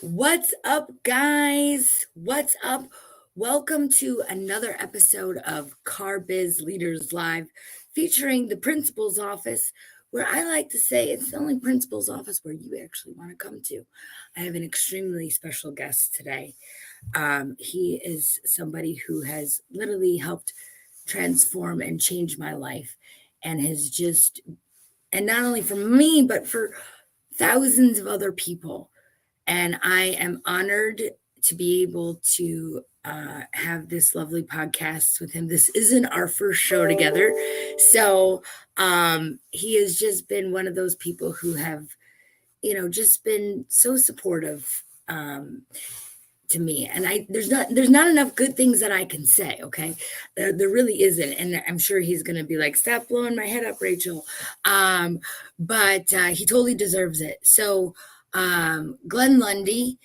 What's up, guys? What's up? Welcome to another episode of CarBiz Leaders Live featuring the principal's office, where I like to say it's the only principal's office where you actually want to come to. I have an extremely special guest today. He is somebody who has literally helped transform and change my life and and not only for me, but for thousands of other people. And I am honored to be able to have this lovely podcast with him. This isn't our first show together. So he has just been one of those people who have, just been so supportive to me. And there's not enough good things that I can say. Okay. There really isn't. And I'm sure he's going to be like, stop blowing my head up, Rachel. But he totally deserves it. So Glenn Lundy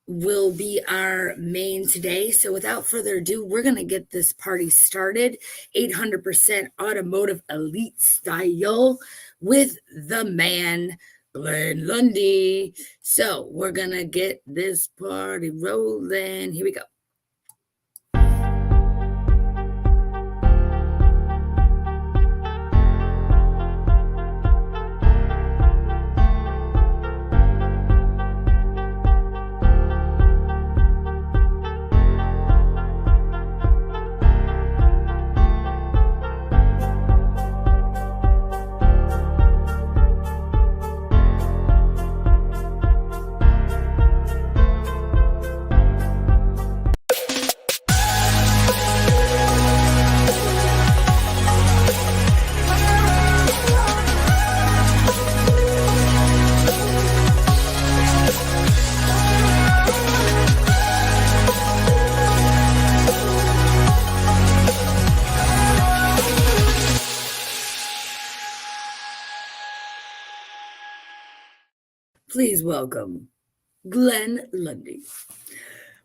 will be our main today. So without further ado, we're going to get this party started. 800% automotive elite style with the man, Glenn Lundy. So we're going to get this party rolling. Here we go. Please welcome Glenn Lundy.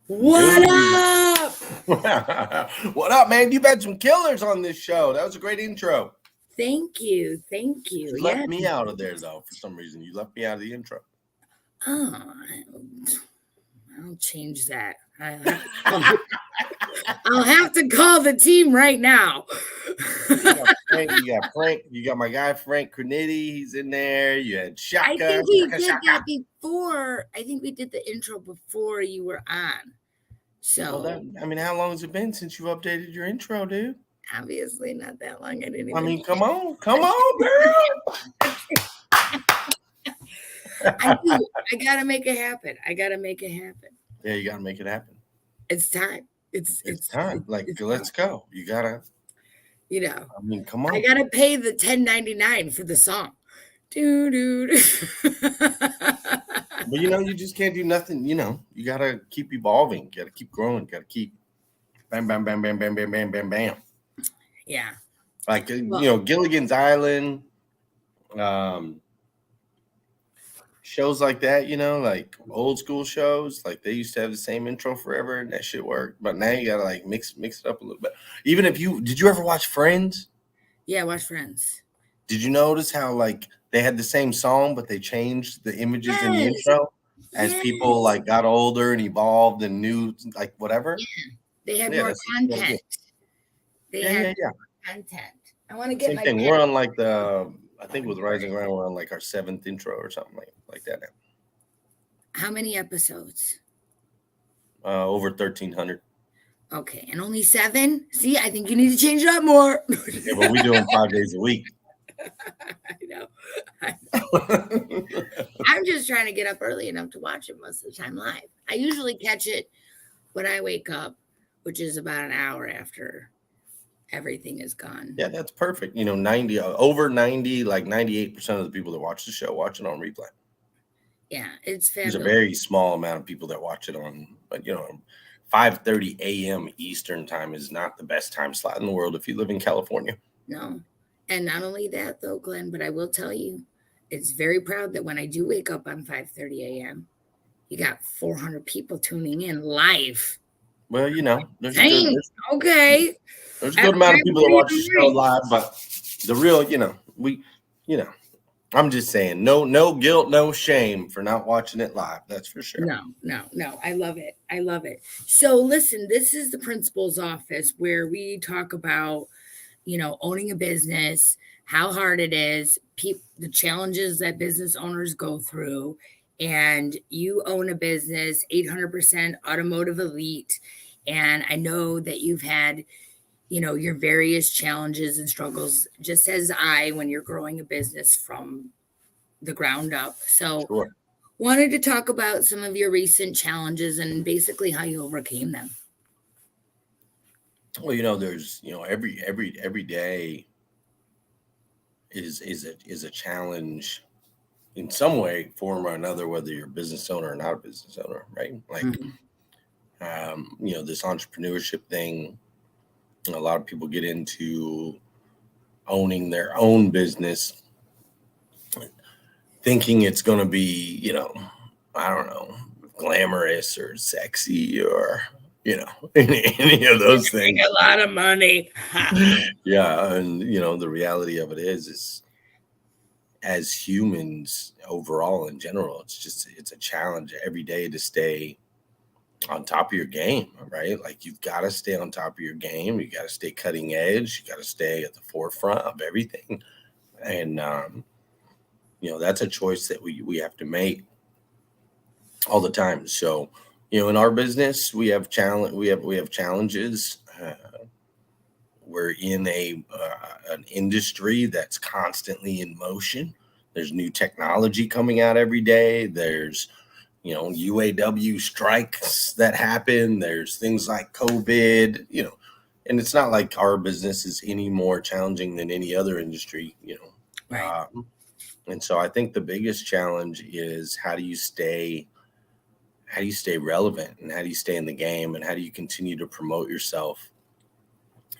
What up? What up, man? You've had some killers on this show. That was a great intro. Thank you. You left me out of there, though, for some reason. You left me out of the intro. Oh, I'll change that. I'll have to call the team right now. You got Frank. You got my guy Frank Cornetti. He's in there. You had Shaka. I think we did that before. I think we did the intro before you were on. So, how long has it been since you updated your intro, dude? Obviously, not that long. Come on, girl. I do. I gotta make it happen. Yeah, you gotta make it happen. It's time. It's time. Let's go. You gotta. Come on. I gotta pay the $10.99 for the song, dude. But you just can't do nothing. You gotta keep evolving. You gotta keep growing. You gotta keep bam, bam, bam, bam, bam, bam, bam, bam, bam. Yeah. Gilligan's Island, shows like that. Like old school shows. Like they used to have the same intro forever, and that shit worked. But now you gotta mix it up a little bit. Even if did you ever watch Friends? Yeah, watch Friends. Did you notice how they had the same song, but they changed the images in the intro as people got older and evolved and knew whatever? Yeah. They had more content. They had more content. I want to get same thing. We're on I think with Rising Ground, we're on our 7th intro or something like that now. How many episodes? Over 1,300. Okay, and only 7? See, I think you need to change it up more. Yeah, but we do them 5 days a week. I know. I'm just trying to get up early enough to watch it most of the time live. I usually catch it when I wake up, which is about an hour after everything is gone. Yeah, that's perfect. 90, over 90, 98% of the people that watch the show watch it on replay. Yeah, it's fabulous. There's a very small amount of people that watch it on, 5:30 a.m. Eastern time is not the best time slot in the world if you live in California. No. And not only that, though, Glenn, but I will tell you, it's very proud that when I do wake up on 5:30 a.m., you got 400 people tuning in live. Well, there's okay. There's a good amount of people that watch the show live, but the real, I'm just saying, no guilt, no shame for not watching it live. That's for sure. No. I love it. I love it. So listen, this is the principal's office where we talk about, owning a business, how hard it is, the challenges that business owners go through. And you own a business, 800% automotive elite. And I know that you've had, your various challenges and struggles, just as when you're growing a business from the ground up. So, Sure. wanted to talk about some of your recent challenges and basically how you overcame them. Well, there's every day is a challenge in some way, form or another, whether you're a business owner or not a business owner, right? Like, this entrepreneurship thing, a lot of people get into owning their own business, thinking it's going to be, I don't know, glamorous or sexy or, any of those things. A lot of money. Yeah. And, the reality of it is as humans overall in general, it's a challenge every day to stay on top of your game, right? Like, you've got to stay on top of your game. You got to stay cutting edge. You got to stay at the forefront of everything. And, that's a choice that we have to make all the time. So, in our business, we have challenges. We're in an industry that's constantly in motion. There's new technology coming out every day. There's, UAW strikes that happen. There's things like COVID, and it's not like our business is any more challenging than any other industry, Right. And so I think the biggest challenge is how do you stay relevant, and how do you stay in the game, and how do you continue to promote yourself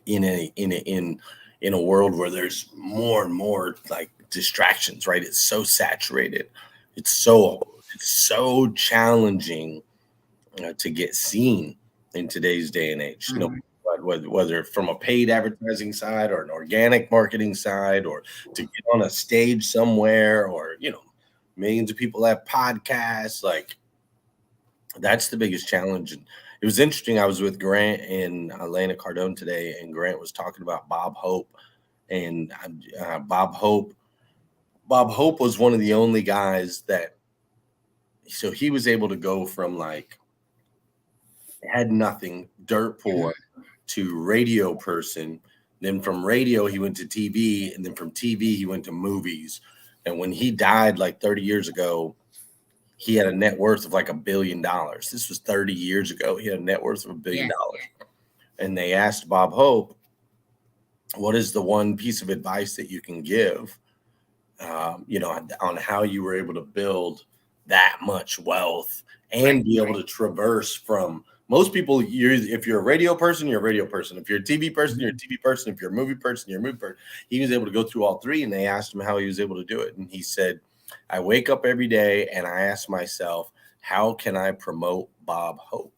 in a world where there's more and more like distractions, right? It's so saturated. It's so challenging to get seen in today's day and age. Whether from a paid advertising side or an organic marketing side, or to get on a stage somewhere, or millions of people have podcasts. Like, that's the biggest challenge. And it was interesting. I was with Grant and Elena Cardone today, and Grant was talking about Bob Hope. And Bob Hope was one of the only guys so he was able to go from like had nothing, dirt poor, to radio person. Then from radio, he went to TV, and then from TV, he went to movies. And when he died like 30 years ago, he had a net worth of like $1 billion. This was 30 years ago. He had a net worth of $1 billion. And they asked Bob Hope, what is the one piece of advice that you can give, on how you were able to build that much wealth and be able to traverse from most people. If you're a radio person, you're a radio person. If you're a TV person, you're a TV person. If you're a movie person, you're a movie person. He was able to go through all three, and they asked him how he was able to do it. And he said, I wake up every day and I ask myself, how can I promote Bob Hope?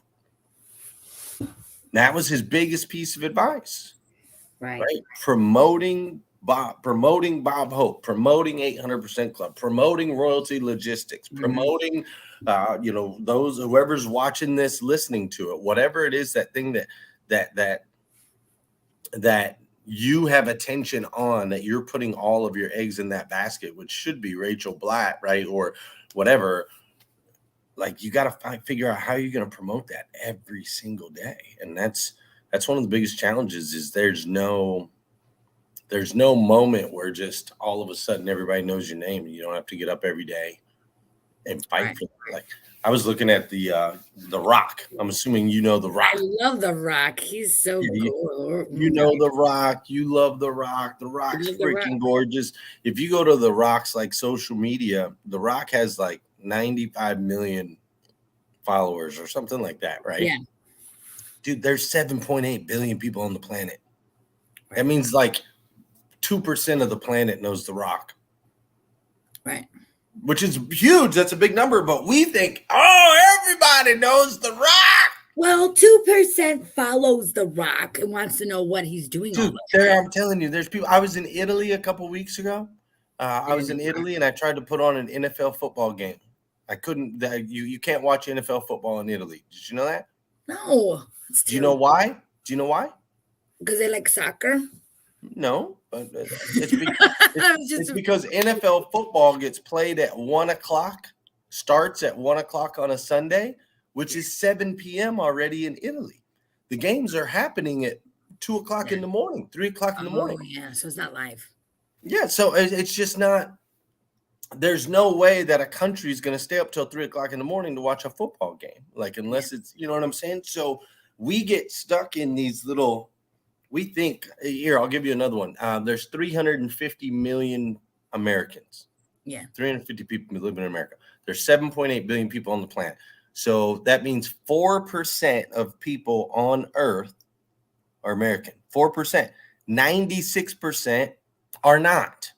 That was his biggest piece of advice, right? Promoting Bob Hope, promoting 800% Club, promoting Royalty Logistics, promoting, those, whoever's watching this, listening to it, whatever it is, that thing that you have attention on, that you're putting all of your eggs in that basket, which should be Rachel Blatt, right? Or whatever. Like, you got to figure out how you're going to promote that every single day. And that's one of the biggest challenges is there's no moment where just all of a sudden everybody knows your name and you don't have to get up every day and fight for it. Like, I was looking at the Rock. I'm assuming you know the Rock. I love the Rock. He's so cool. You know the Rock. You love the Rock. The Rock's freaking gorgeous. If you go to the Rock's like social media, the Rock has like 95 million followers or something like that, right? Yeah. Dude, there's 7.8 billion people on the planet. That means like 2% of the planet knows the Rock. Right. Which is huge. That's a big number. But we think, everybody knows the Rock. Well, 2% follows the Rock and wants to know what he's doing. Dude, I'm telling you, there's people. I was in Italy a couple weeks ago, I was in Italy and I tried to put on an NFL football game. I couldn't. You can't watch NFL football in Italy. Did you know that? No. Do you know why? Do you know why? Because they like soccer? No, but it's, Just it's because NFL football gets played at 1 o'clock, starts at 1 o'clock on a Sunday, which is 7 p.m. already in Italy. The games are happening at 2 o'clock in the morning, 3 o'clock in the morning. Yeah, so it's not live. Yeah, so it's just not. There's no way that a country is going to stay up till 3 o'clock in the morning to watch a football game, like unless it's, you know what I'm saying. So we get stuck in these little. We think here. I'll give you another one. There's 350 million Americans. Yeah, 350 people live in America. There's 7.8 billion people on the planet. So that means 4% of people on Earth are American. 4%. 96% are not.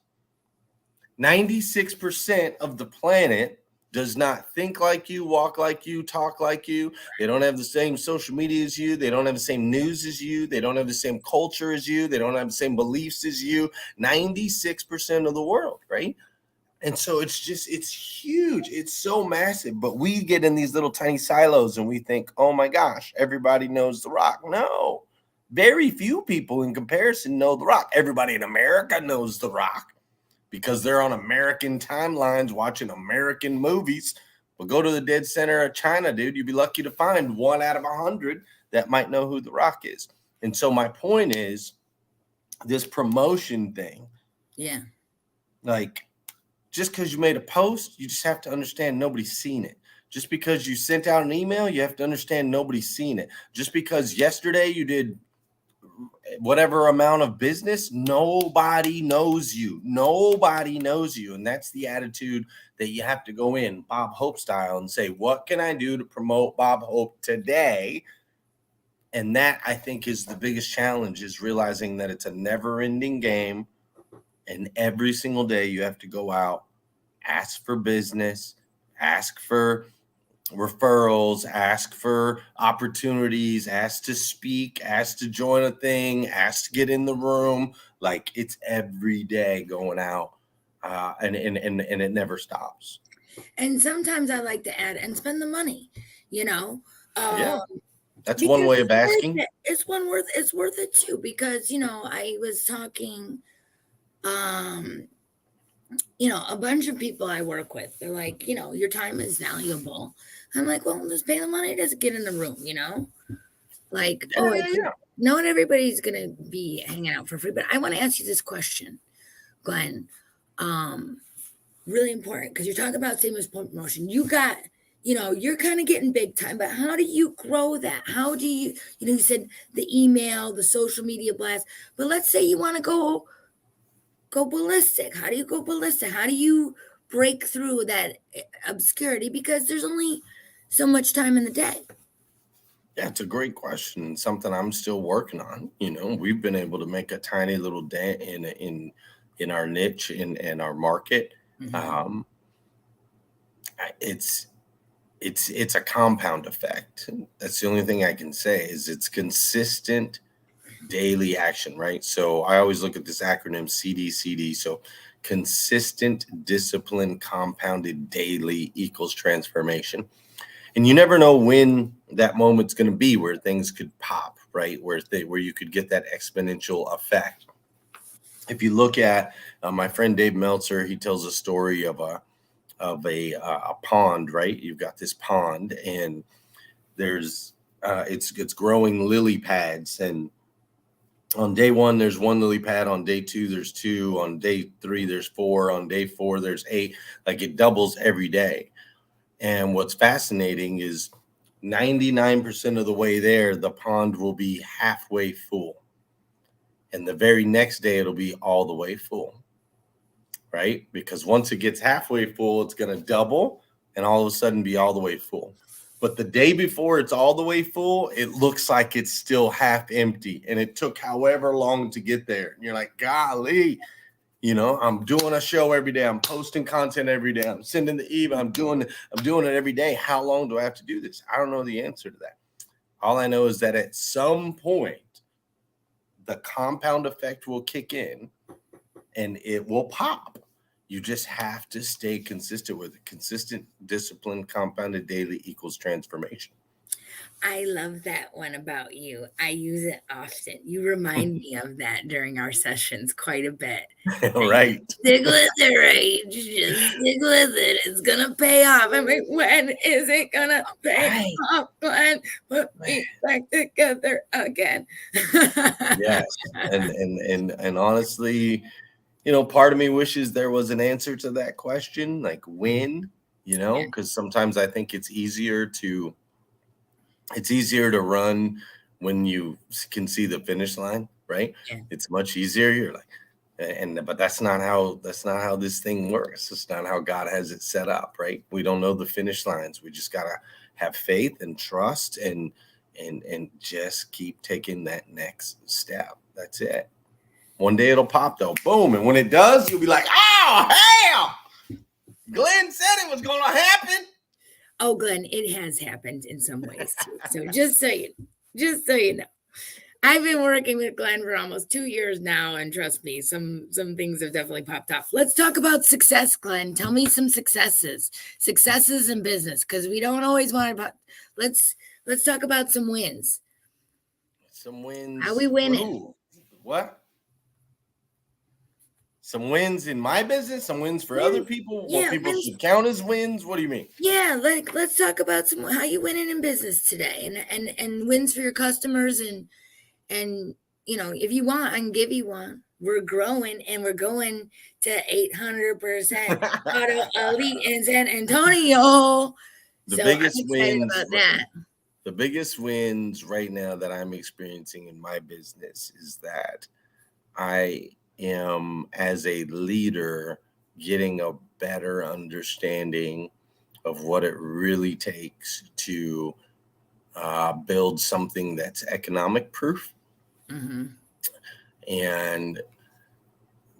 96% of the planet does not think like you, walk like you, talk like you. They don't have the same social media as you. They don't have the same news as you. They don't have the same culture as you. They don't have the same beliefs as you. 96% of the world, right? And so it's huge. It's so massive. But we get in these little tiny silos and we think, oh my gosh, everybody knows The Rock. No, very few people in comparison know The Rock. Everybody in America knows The Rock because they're on American timelines watching American movies. But go to the dead center of China, dude, you'd be lucky to find 1 out of 100 that might know who The Rock is. And so my point is this promotion thing. Yeah. Like, just because you made a post, you just have to understand nobody's seen it. Just because you sent out an email, you have to understand nobody's seen it. Just because yesterday you did whatever amount of business, nobody knows you. Nobody knows you. And that's the attitude that you have to go in Bob Hope style and say, what can I do to promote Bob Hope today? And that, I think, is the biggest challenge, is realizing that it's a never-ending game. And every single day you have to go out, ask for business, ask for referrals, ask for opportunities, ask to speak, ask to join a thing, ask to get in the room. Like, it's every day going out, and it never stops. And sometimes I like to add and spend the money, you know. Yeah, that's one way of asking. It's worth it too, because I was talking, a bunch of people I work with, they're like, your time is valuable. I'm like, well, just pay the money to get in the room, like, not everybody's gonna be hanging out for free. But I want to ask you this question, Glenn. Really important, because you're talking about stimulus promotion. You got, you're kind of getting big time, but how do you grow that? How do you, you said the email, the social media blast, but let's say you want to go ballistic. How do you go ballistic? How do you break through that obscurity? Because there's only so much time in the day. Yeah, it's a great question. Something I'm still working on. We've been able to make a tiny little dent in our niche, in our market. Mm-hmm. It's a compound effect. That's the only thing I can say, is it's consistent daily action, right? So I always look at this acronym CDCD. So consistent, discipline, compounded daily equals transformation. And you never know when that moment's going to be where things could pop, right? Where you could get that exponential effect. If you look at my friend Dave Meltzer, he tells a story of a pond, right? You've got this pond, and there's it's growing lily pads, and on day 1 there's 1 lily pad, on day 2 there's 2, on day 3 there's 4, on day 4 there's 8. Like, it doubles every day. And what's fascinating is 99% of the way there, the pond will be halfway full. And the very next day, it'll be all the way full, right? Because once it gets halfway full, it's going to double and all of a sudden be all the way full. But the day before it's all the way full, it looks like it's still half empty. And it took however long to get there. And you're like, golly, I'm doing a show every day. I'm posting content every day. I'm sending the email. I'm doing it every day. How long do I have to do this? I don't know the answer to that. All I know is that at some point, the compound effect will kick in and it will pop. You just have to stay consistent with it. Consistent discipline compounded daily equals transformation. I love that one about you. I use it often. You remind me of that during our sessions quite a bit. Right. Stick with it, right? Just stick with it. It's gonna pay off. I mean, when is it gonna pay off? Glenn, put me back together again. Yes. And honestly, part of me wishes there was an answer to that question, like when, because sometimes I think it's easier to run when you can see the finish line, right? Yeah. It's much easier. You're like, but that's not how this thing works. It's not how God has it set up, right? We don't know the finish lines. We just gotta have faith and trust and just keep taking that next step. That's it. One day it'll pop though. Boom. And when it does, you'll be like, oh hell, Glenn said it was gonna happen. Oh, Glenn, it has happened in some ways too. So just so you know. I've been working with Glenn for almost 2 years now, and trust me, some things have definitely popped off. Let's talk about success, Glenn. Tell me some successes in business, because we don't always want to. Let's talk about some wins. Some wins. How we winning? What? Some wins in my business, some wins for other people, what people should count as wins. What do you mean? Yeah, let's talk about how you winning in business today, and wins for your customers, and if you want, I can give you one. We're growing, and we're going to 800% auto elite in San Antonio. The biggest wins about that. The biggest wins right now that I'm experiencing in my business is that I am, as a leader, getting a better understanding of what it really takes to build something that's economic proof. Mm-hmm. And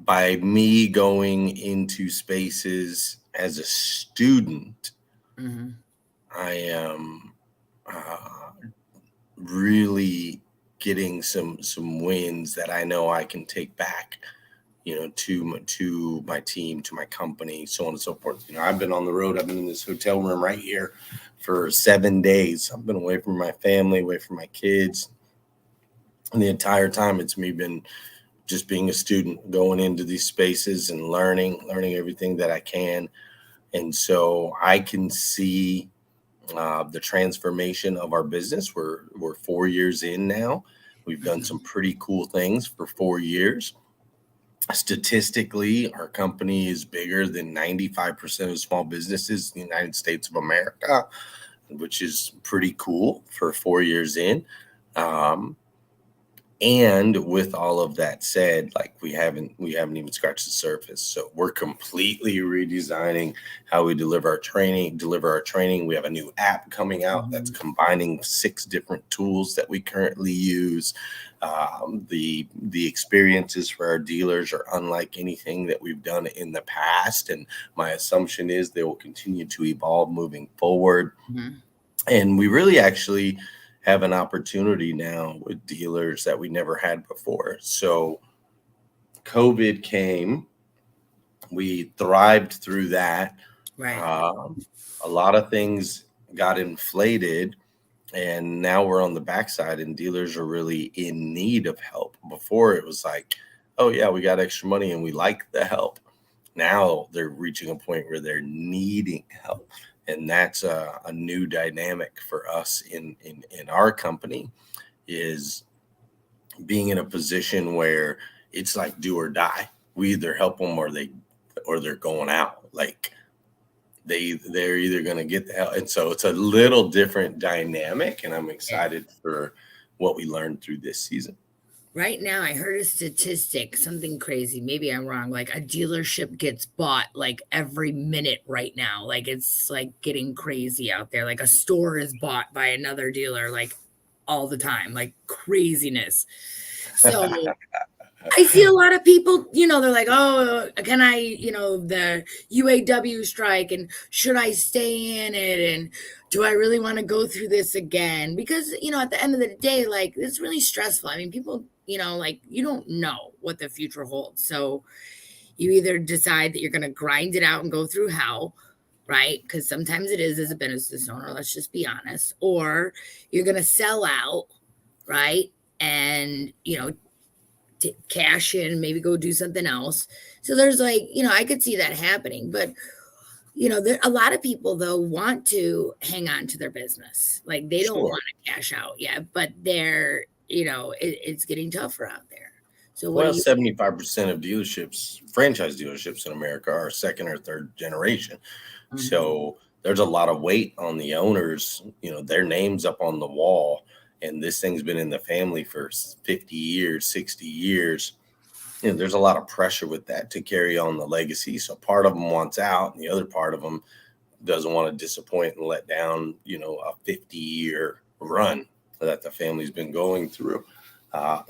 by me going into spaces as a student, mm-hmm. I am really getting some wins that I know I can take back, to my team, to my company, so on and so forth. I've been on the road. I've been in this hotel room right here for 7 days. I've been away from my family, away from my kids. And the entire time it's me been just being a student, going into these spaces and learning everything that I can. And so I can see the transformation of our business. We're 4 years in now. We've done some pretty cool things for 4 years. Statistically, our company is bigger than 95% of small businesses in the United States of America, which is pretty cool for 4 years in. And with all of that said, like we haven't even scratched the surface. So we're completely redesigning how we deliver our training. We have a new app coming out that's combining 6 different tools that we currently use. The experiences for our dealers are unlike anything that we've done in the past. And my assumption is they will continue to evolve moving forward. Mm-hmm. And we really actually have an opportunity now with dealers that we never had before. So COVID came, we thrived through that. Right. A lot of things got inflated, and now we're on the backside, and dealers are really in need of help. Before it was like, oh yeah, we got extra money and we like the help. Now they're reaching a point where they're needing help. And that's a new dynamic for us in our company, is being in a position where it's like do or die. We either help them or they're going out. Like they're either going to get the help. And so it's a little different dynamic, and I'm excited for what we learned through this season. Right now, I heard a statistic, something crazy. Maybe I'm wrong. Like a dealership gets bought like every minute right now. Like it's like getting crazy out there. Like a store is bought by another dealer like all the time, like craziness. So I see a lot of people, they're like, oh, can I, the UAW strike, and should I stay in it? And do I really want to go through this again? Because, at the end of the day, like, it's really stressful. I mean, people, like, you don't know what the future holds. So, You either decide that you're going to grind it out and go through hell, right? Because sometimes it is as a business owner, let's just be honest, or you're going to sell out, right? And, cash in, maybe go do something else. So there's like, I could see that happening, but there a lot of people though want to hang on to their business. Like they don't Sure. want to cash out yet, but they're, it's getting tougher out there. So what do Well, you 75% of dealerships, franchise dealerships in America, are second or third generation. Mhm. So there's a lot of weight on the owners, their names up on the wall. And this thing's been in the family for 50 years, 60 years. There's a lot of pressure with that to carry on the legacy. So part of them wants out, and the other part of them doesn't want to disappoint and let down, a 50-year run that the family's been going through.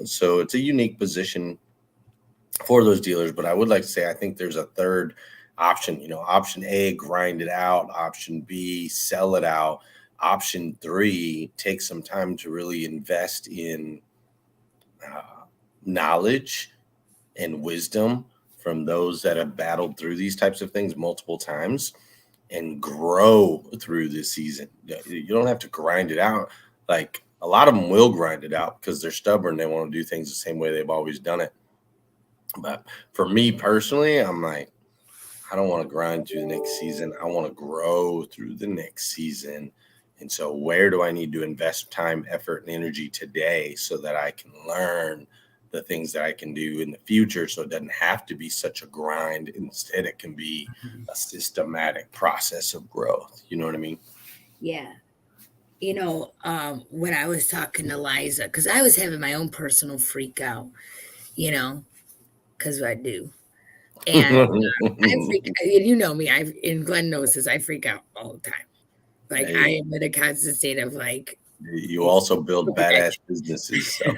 So it's a unique position for those dealers. But I would like to say I think there's a third option. Option A, grind it out. Option B, sell it out. Option 3, take some time to really invest in knowledge and wisdom from those that have battled through these types of things multiple times and grow through this season. You don't have to grind it out. Like a lot of them will grind it out because they're stubborn. They want to do things the same way they've always done it. But for me personally, I'm like, I don't want to grind through the next season. I want to grow through the next season. And so where do I need to invest time, effort, and energy today so that I can learn the things that I can do in the future so it doesn't have to be such a grind. Instead, it can be a systematic process of growth. You know what I mean? Yeah. When I was talking to Liza, because I was having my own personal freak out, because I do. And I freak, and you know me, and Glenn knows this, I freak out all the time. Like I Hey, am in a constant state of like, you also build badass businesses. So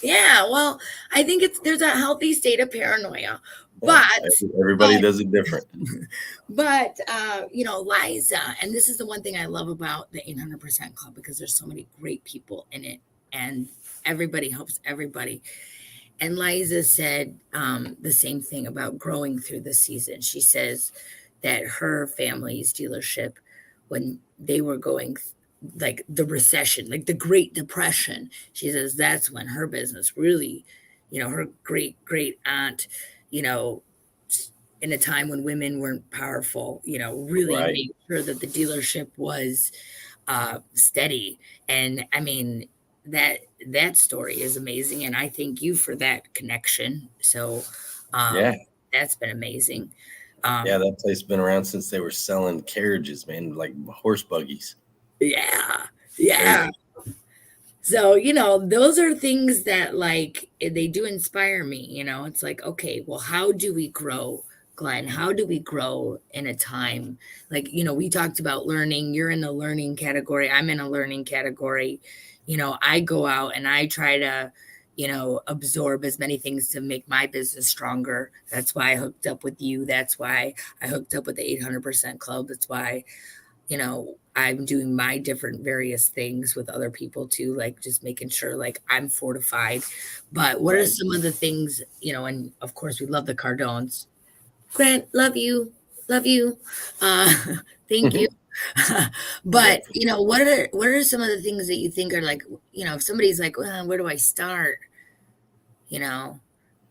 yeah, well, I think there's a healthy state of paranoia, yeah, but everybody does it different. but Liza, and this is the one thing I love about the 800% Club because there's so many great people in it, and everybody helps everybody. And Liza said the same thing about growing through the season. She says that her family's dealership, when they were going like the recession, like the Great Depression, she says that's when her business really, her great aunt, you know, in a time when women weren't powerful, really Right. made sure that the dealership was steady. And I mean, that story is amazing, and I thank you for that connection. So Yeah. that's been amazing. Yeah. Um, That place has been around since they were selling carriages, man, like horse buggies. yeah, yeah. Crazy. So, those are things that like they do inspire me, It's like, okay, well, how do we grow, Glenn? How do we grow in a time like, we talked about learning, you're in the learning category, I'm in a learning category. I go out and I try to, absorb as many things to make my business stronger. That's why I hooked up with you. That's why I hooked up with the 800% Club. That's why I'm doing my different various things with other people too, like just making sure like I'm fortified. But what are Right. some of the things, and of course we love the Cardones. Grant, love you. Love you. Uh thank you. Yeah. But what are some of the things that you think are like, if somebody's like, well, where do I start? You know,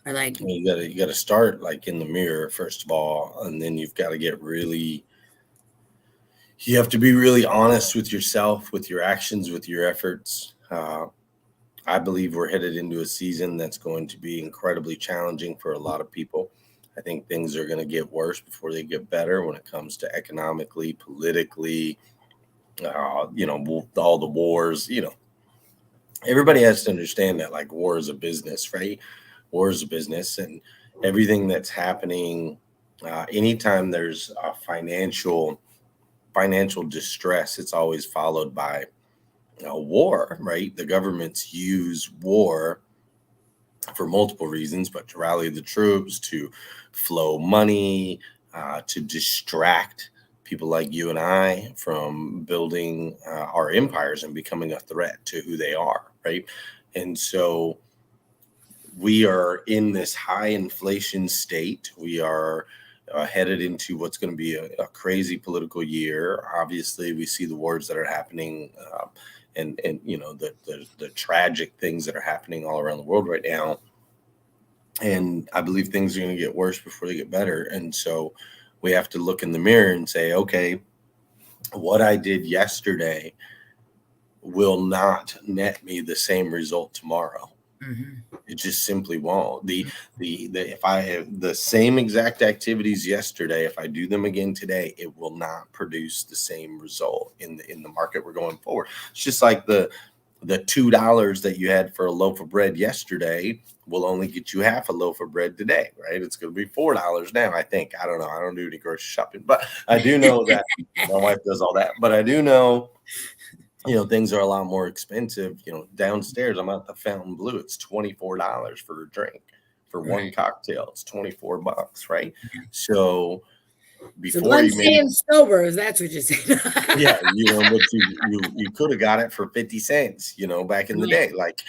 or like, You gotta start like in the mirror first of all, and then you've got to get really. You have to be really honest with yourself, with your actions, with your efforts. I believe we're headed into a season that's going to be incredibly challenging for a lot of people. I think things are going to get worse before they get better when it comes to economically, politically, all the wars. Everybody has to understand that like war is a business, right? War is a business, and everything that's happening, anytime there's a financial distress, it's always followed by a war, right? The governments use war for multiple reasons, but to rally the troops, to flow money, to distract people like you and I from building our empires and becoming a threat to who they are, right? And so we are in this high inflation state. We are headed into what's going to be a crazy political year. Obviously, we see the wars that are happening, and the tragic things that are happening all around the world right now. And I believe things are going to get worse before they get better. And so we have to look in the mirror and say, okay, what I did yesterday will not net me the same result tomorrow. Mm-hmm. It just simply won't. The if I have the same exact activities yesterday, if I do them again today, it will not produce the same result in the market we're going forward. It's just like the $2 that you had for a loaf of bread yesterday will only get you half a loaf of bread today, right? It's going to be $4 now, I think. I don't know. I don't do any grocery shopping, but I do know that my wife does all that. But I do know, things are a lot more expensive. Downstairs, I'm at the Fountain Blue. It's $24 for a drink. For one cocktail, it's $24, right? So before I'm you staying sober, if that's what you're saying. yeah, but you could have got it for 50 cents, back in the day. Like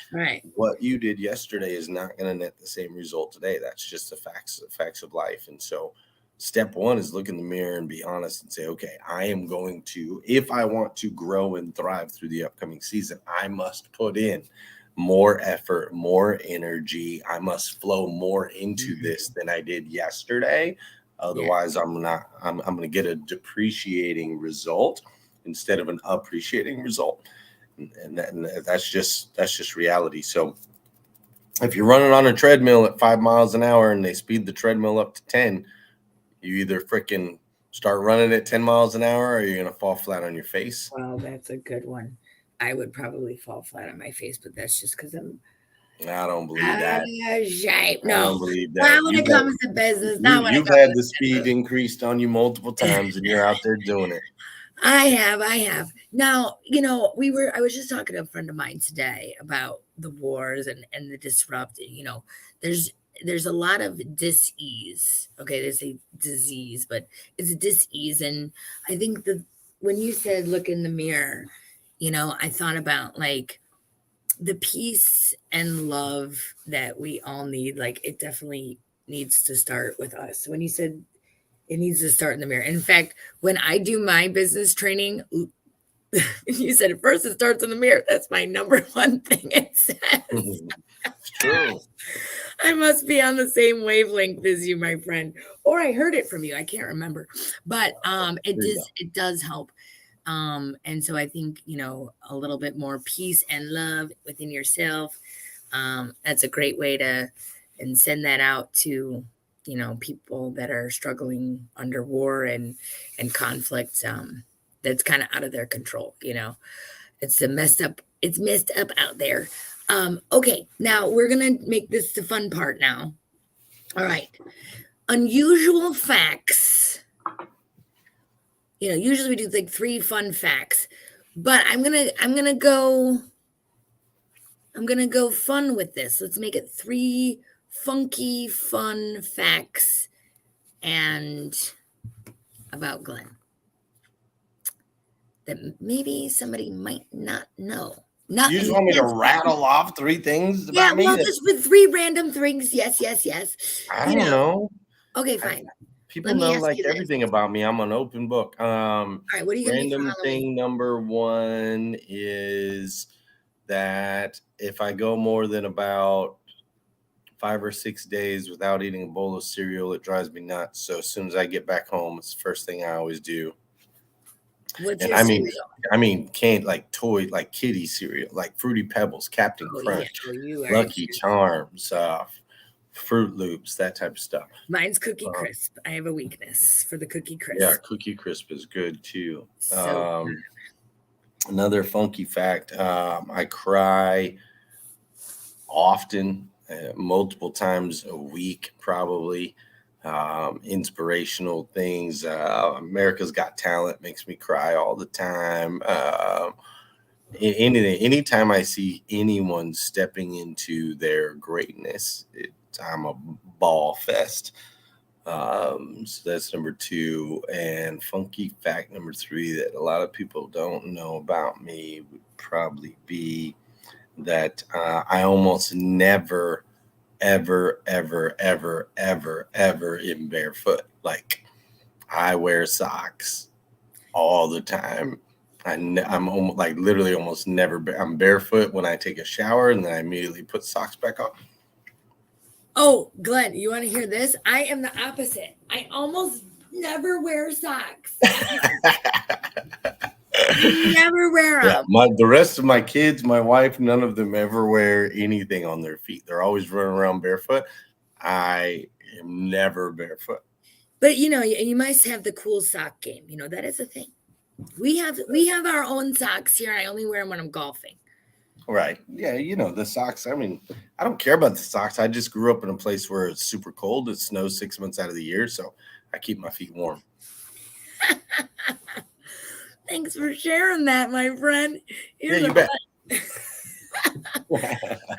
what you did yesterday is not going to net the same result today. That's just the facts of life. And so step one is look in the mirror and be honest and say, okay, I am going to, if I want to grow and thrive through the upcoming season, I must put in more effort, more energy. I must flow more into this than I did yesterday. Otherwise, I'm going to get a depreciating result instead of an appreciating result. And that's just reality. So if you're running on a treadmill at 5 miles an hour and they speed the treadmill up to 10, you either freaking start running at 10 miles an hour or you're going to fall flat on your face. Well, that's a good one. I would probably fall flat on my face, but that's just because I don't believe that. No, I don't believe that. Not when it comes to business. You've had the speed increased on you multiple times, and you're out there doing it. I have. Now, I was just talking to a friend of mine today about the wars and the disrupting. There's a lot of dis-ease. Okay, there's a disease, but it's a dis-ease. And I think when you said look in the mirror, I thought about like the peace and love that we all need. Like it definitely needs to start with us. When you said it needs to start in the mirror. In fact, when I do my business training, you said at first it starts in the mirror. That's my number one thing it says. It's true. I must be on the same wavelength as you, my friend. Or I heard it from you. I can't remember. But it does help. And so I think, a little bit more peace and love within yourself. That's a great way to send that out to people that are struggling under war and conflict that's kind of out of their control. It's messed up out there. Okay, now we're gonna make this the fun part now. All right, unusual facts. Usually we do like 3 fun facts, but I'm gonna go fun with this. Let's make it 3 funky, fun facts and about Glenn that maybe somebody might not know. You just want me to rattle off 3 things about me? Yeah, well, just with 3 random things. Yes. I don't know. Okay, fine. People know like everything about me. I'm an open book. All right, what are you gonna be for Random thing number 1 is that if I go more than about 5 or 6 days without eating a bowl of cereal, it drives me nuts. So as soon as I get back home, it's the first thing I always do. What's your cereal? I mean, can't like toy, like kiddie cereal, like Fruity Pebbles, Captain Crunch, Lucky Charms, Fruit Loops, that type of stuff. Mine's Cookie Crisp. I have a weakness for the Cookie Crisp. Yeah, Cookie Crisp is good too. Another funky fact, I cry often, multiple times a week, probably. Inspirational things. America's Got Talent makes me cry all the time. Anytime I see anyone stepping into their greatness, I'm a ball fest. So that's number 2. And funky fact number 3 that a lot of people don't know about me would probably be that I almost never ever, ever, ever, ever, ever in barefoot. Like, I wear socks all the time. I'm almost, like, literally almost never. I'm barefoot when I take a shower, and then I immediately put socks back on. Oh, Glenn, you want to hear this? I am the opposite. I almost never wear socks. Never wear them. Yeah, the rest of my kids, my wife, none of them ever wear anything on their feet. They're always running around barefoot. I am never barefoot. But you must have the cool sock game. That is a thing. We have our own socks here. I only wear them when I'm golfing. Right. Yeah, the socks. I mean, I don't care about the socks. I just grew up in a place where it's super cold. It snows 6 months out of the year, so I keep my feet warm. Thanks for sharing that, my friend. Yeah, you bet.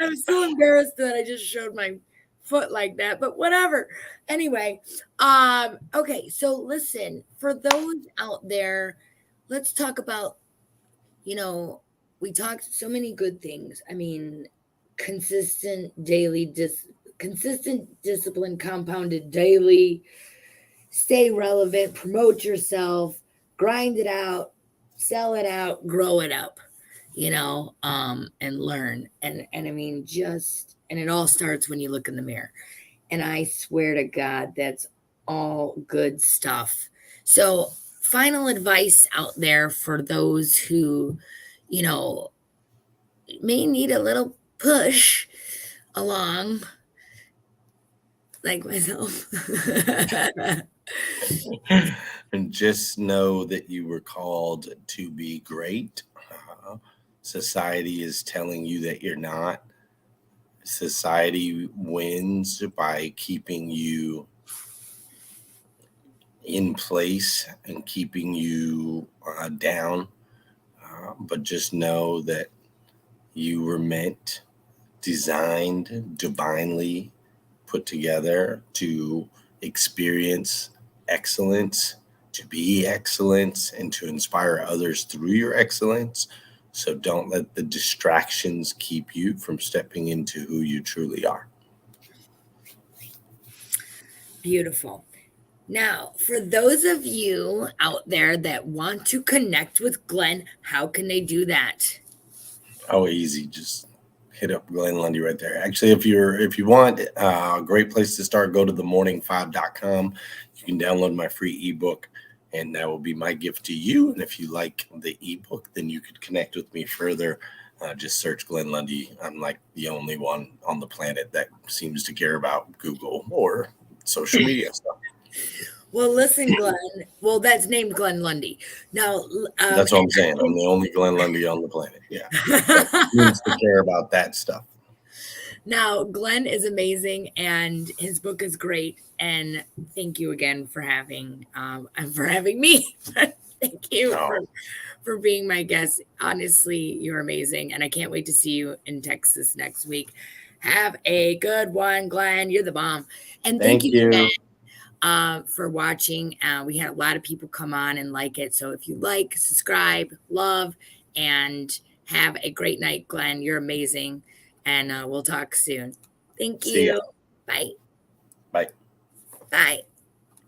I'm so embarrassed that I just showed my foot like that, but whatever. Anyway, okay, so listen, for those out there, let's talk about, we talked so many good things. I mean, consistent discipline compounded daily, stay relevant, promote yourself, grind it out, sell it out, grow it up, and learn. And I mean, and it all starts when you look in the mirror. And I swear to God, that's all good stuff. So, final advice out there for those who, may need a little push along, like myself. And just know that you were called to be great. Society is telling you that you're not. Society wins by keeping you in place and keeping you down. But just know that you were meant, designed, divinely put together to experience excellence, to be excellence, and to inspire others through your excellence. So don't let the distractions keep you from stepping into who you truly are. Beautiful. Now, for those of you out there that want to connect with Glenn, how can they do that? Oh, easy. Just hit up Glenn Lundy right there. Actually, if you want a great place to start, go to themorning5.com. You can download my free ebook, and that will be my gift to you. And if you like the ebook, then you could connect with me further. Just search Glenn Lundy. I'm like the only one on the planet that seems to care about Google or social media stuff. Well, listen, Glenn. Well, that's named Glenn Lundy. Now, that's what I'm saying. I'm the only Glenn Lundy on the planet. Yeah, that seems to care about that stuff. Now, Glenn is amazing, and his book is great. And thank you again for having me. Thank you for being my guest. Honestly, you're amazing, and I can't wait to see you in Texas next week. Have a good one, Glenn. You're the bomb. And thank you again, for watching. We had a lot of people come on and like it. So if you like, subscribe, love, and have a great night, Glenn. You're amazing. And we'll talk soon. Thank you. See ya. Bye. Bye. Bye.